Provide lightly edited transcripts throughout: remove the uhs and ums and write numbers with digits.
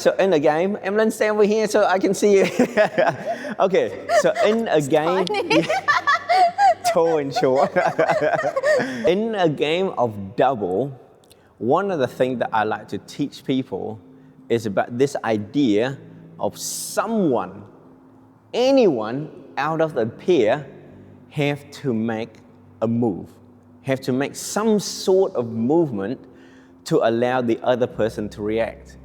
So in a game, Emlyn, stand over here so I can see you. Okay, so in a game, tall and short. In a game of double, one of the things that I like to teach people is about this idea of someone, anyone out of the pair have to make a move, have to make some sort of movement to allow the other person to react.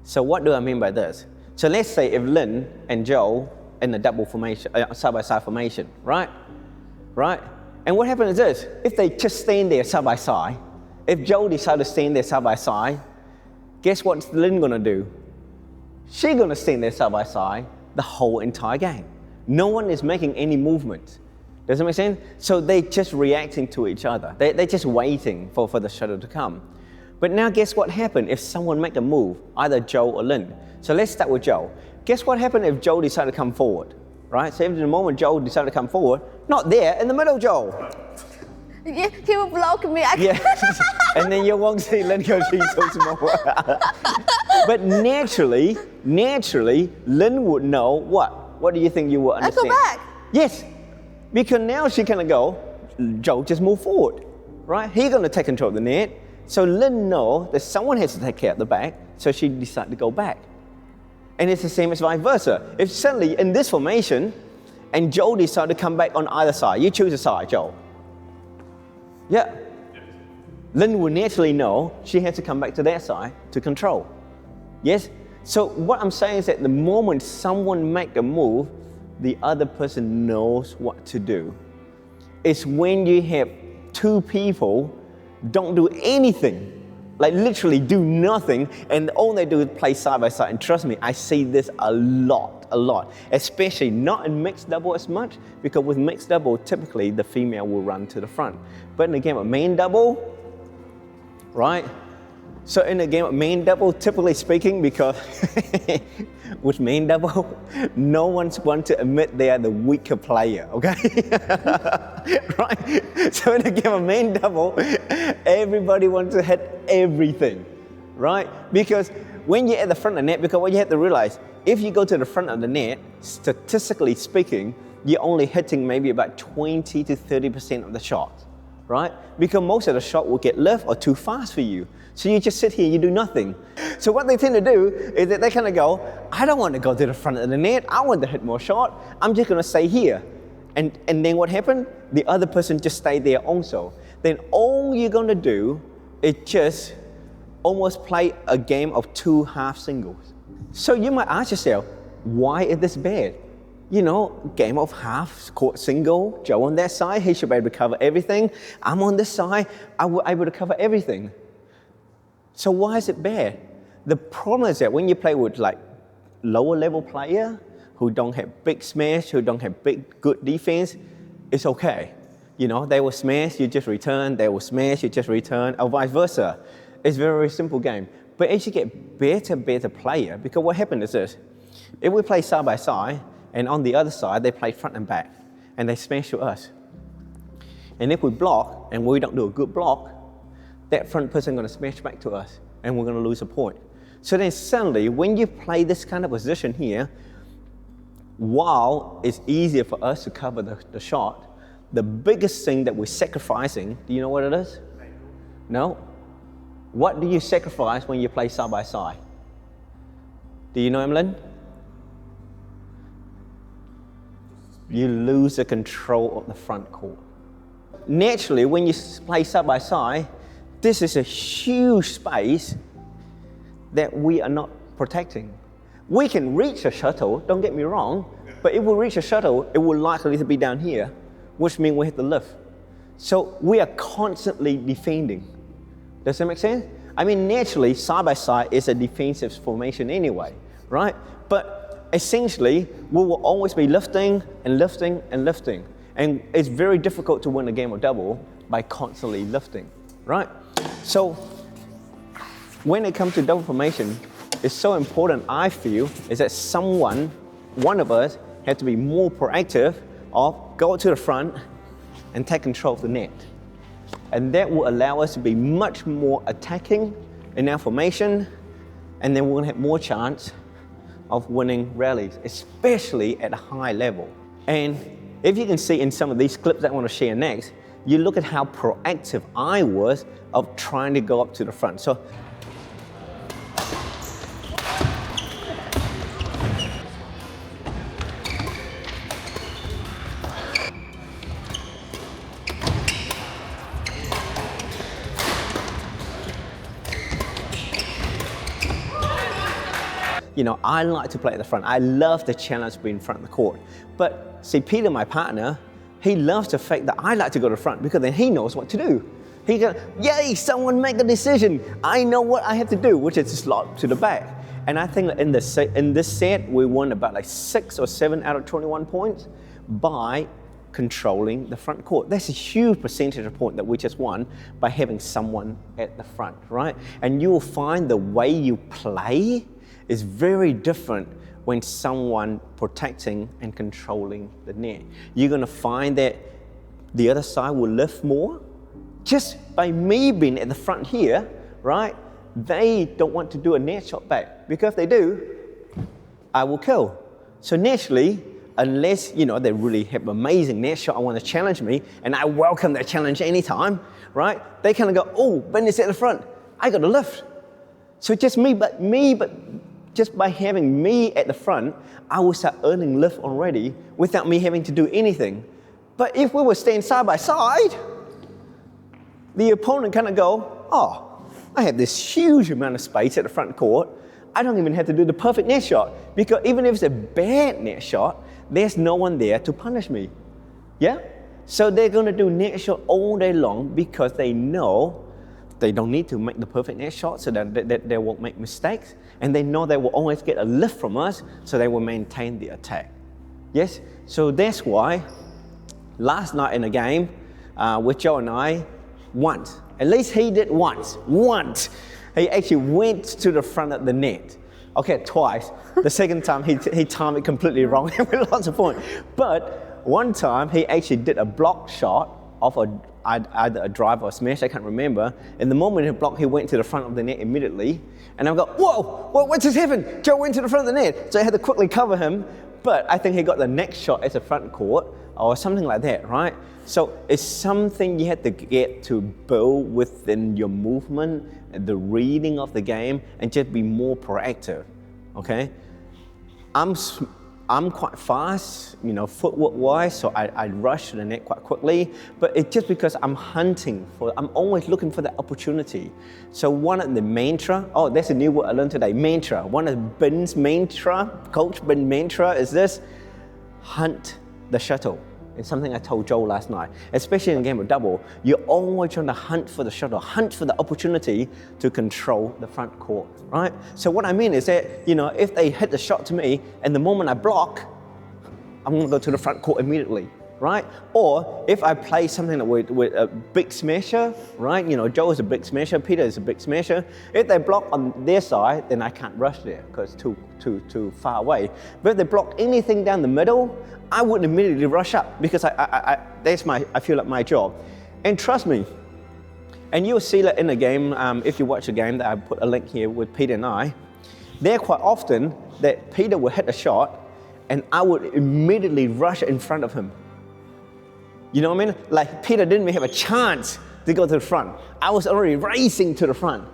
So what do I mean by this? So let's say if Lynn and Joe in a double formation, side-by-side formation, right? Right? And what happens is this, if they just stand there side by side, if Joe decides to stand there side by side, guess what Lynn gonna do? She's gonna stand there side by side the whole entire game. No one is making any movement. Does that make sense? So they're just reacting to each other. They're just waiting for the shuttle to come. But now guess what happened if someone make a move, either Joe or Lynn. So let's start with Joe. Guess what happened if Joe decided to come forward, right? So if the moment Joe decided to come forward, not there, in the middle, Joe. Yeah, he will block me. Yeah, and then you won't see Lynn because she's so small. But naturally, Lynn would know what? What do you think you would understand? I go back. Yes, because now she can go, Joe, just move forward, right? He's gonna take control of the net. So Lynn knows that someone has to take care of the back, so she decided to go back. And it's the same as vice versa. If suddenly in this formation, and Joe decided to come back on either side, you choose a side, Joe. Yeah. Lynn will naturally know she has to come back to that side to control. Yes? So what I'm saying is that the moment someone makes a move, the other person knows what to do. It's when you have two people don't do anything, like literally do nothing, and all they do is play side by side. And trust me, I see this a lot, especially not in mixed double as much, because with mixed double, typically the female will run to the front. But in a game of main double, right? So in a game of main double, typically speaking, because with main double, no one's want to admit they are the weaker player, okay? Right? So in a game of main double, everybody wants to hit everything, right? Because when you're at the front of the net, because what you have to realize, if you go to the front of the net, statistically speaking, you're only hitting maybe about 20 to 30% of the shots, right? Because most of the shot will get left or too fast for you. So you just sit here, you do nothing. So what they tend to do is that they kind of go, I don't want to go to the front of the net, I want to hit more shot, I'm just going to stay here. And then what happened? The other person just stayed there also. Then all you're going to do is just almost play a game of two half singles. So you might ask yourself, why is this bad? You know, game of half court single, Joe on that side, he should be able to cover everything. I'm on this side, I will be able to cover everything. So why is it bad? The problem is that when you play with like lower level player who don't have big smash, who don't have big good defense, it's okay. You know, they will smash, you just return, they will smash, you just return, or vice versa. It's a very, very simple game. But as you get better player, because what happens is this, if we play side by side, and on the other side, they play front and back, and they smash to us. And if we block, and we don't do a good block, that front person is going to smash back to us, and we're going to lose a point. So then suddenly, when you play this kind of position here, while it's easier for us to cover the shot, the biggest thing that we're sacrificing, do you know what it is? No. What do you sacrifice when you play side by side? Do you know, Emlyn? You lose the control of the front court. Naturally, when you play side by side, this is a huge space that we are not protecting. We can reach a shuttle, don't get me wrong, but if we reach a shuttle, it will likely to be down here, which means we have to lift. So we are constantly defending. Does that make sense? I mean, naturally, side by side is a defensive formation anyway, right? But essentially, we will always be lifting and lifting and lifting. And it's very difficult to win a game of double by constantly lifting, right? So when it comes to double formation, it's so important, I feel, is that one of us, has to be more proactive or go to the front and take control of the net. And that will allow us to be much more attacking in our formation and then we're gonna have more chance of winning rallies, especially at a high level. And if you can see in some of these clips that I want to share next, you look at how proactive I was of trying to go up to the front. So you know, I like to play at the front. I love the challenge being in front of the court. But see, Peter, my partner, he loves the fact that I like to go to the front because then he knows what to do. He goes, yay, someone make a decision. I know what I have to do, which is to slot to the back. And I think that in this set, we won about like 6 or 7 out of 21 points by controlling the front court. That's a huge percentage of point that we just won by having someone at the front, right? And you will find the way you play is very different when someone protecting and controlling the net. You're gonna find that the other side will lift more. Just by me being at the front here, right? They don't want to do a net shot back, because if they do, I will kill. So naturally, unless you know they really have amazing net shot, I want to challenge me, and I welcome that challenge anytime, right? They kind of go, oh, Ben's at the front, I got to lift. So just but just by having me at the front, I will start earning lift already without me having to do anything. But if we were staying side by side, the opponent kind of go, oh, I have this huge amount of space at the front court. I don't even have to do the perfect net shot, because even if it's a bad net shot, there's no one there to punish me. Yeah? So they're going to do net shot all day long because they know they don't need to make the perfect net shot, so that they won't make mistakes. And they know they will always get a lift from us, so they will maintain the attack. Yes? So that's why last night in a game with Joe and I, once, at least he did once, he actually went to the front of the net. Okay, twice. The second time he timed it completely wrong and we lost a point. But one time he actually did a block shot off either a drive or a smash, I can't remember. And the moment he blocked, he went to the front of the net immediately. And I go, whoa, what just happened? Joe went to the front of the net. So I had to quickly cover him. But I think he got the next shot as a front court or something like that, right? So it's something you have to get to build within your movement, the reading of the game, and just be more proactive, okay? I'm quite fast, you know, footwork-wise, so I rush to the net quite quickly, but it's just because I'm always looking for that opportunity. So one of the mantra, oh, that's a new word I learned today, mantra. One of Ben's mantra, Coach Ben's mantra is this: hunt the shuttle. It's something I told Joel last night, especially in a game of double. You're always trying to hunt for the shuttle, hunt for the opportunity to control the front court, right? So what I mean is that, you know, if they hit the shot to me and the moment I block, I'm gonna go to the front court immediately, right? Or if I play something with a big smasher, right? You know, Joe is a big smasher, Peter is a big smasher. If they block on their side, then I can't rush there because it's too far away. But if they block anything down the middle, I wouldn't immediately rush up because I feel like my job. And trust me, and you'll see that in the game, if you watch a game that I put a link here with Peter and I, there quite often that Peter would hit a shot and I would immediately rush in front of him. You know what I mean? Like Peter didn't even have a chance to go to the front. I was already racing to the front.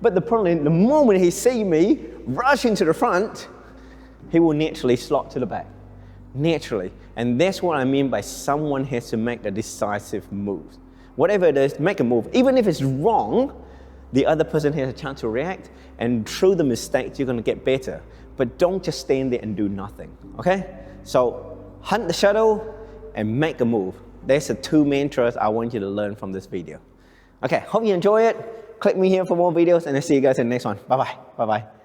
But the problem, the moment he sees me rushing to the front, he will naturally slot to the back. Naturally. And that's what I mean by someone has to make a decisive move. Whatever it is, make a move. Even if it's wrong, the other person has a chance to react, and through the mistakes, you're gonna get better. But don't just stand there and do nothing, okay? So hunt the shuttle and make a move. There's the 2 mantras I want you to learn from this video. Okay, hope you enjoy it. Click me here for more videos, and I'll see you guys in the next one. Bye-bye. Bye-bye.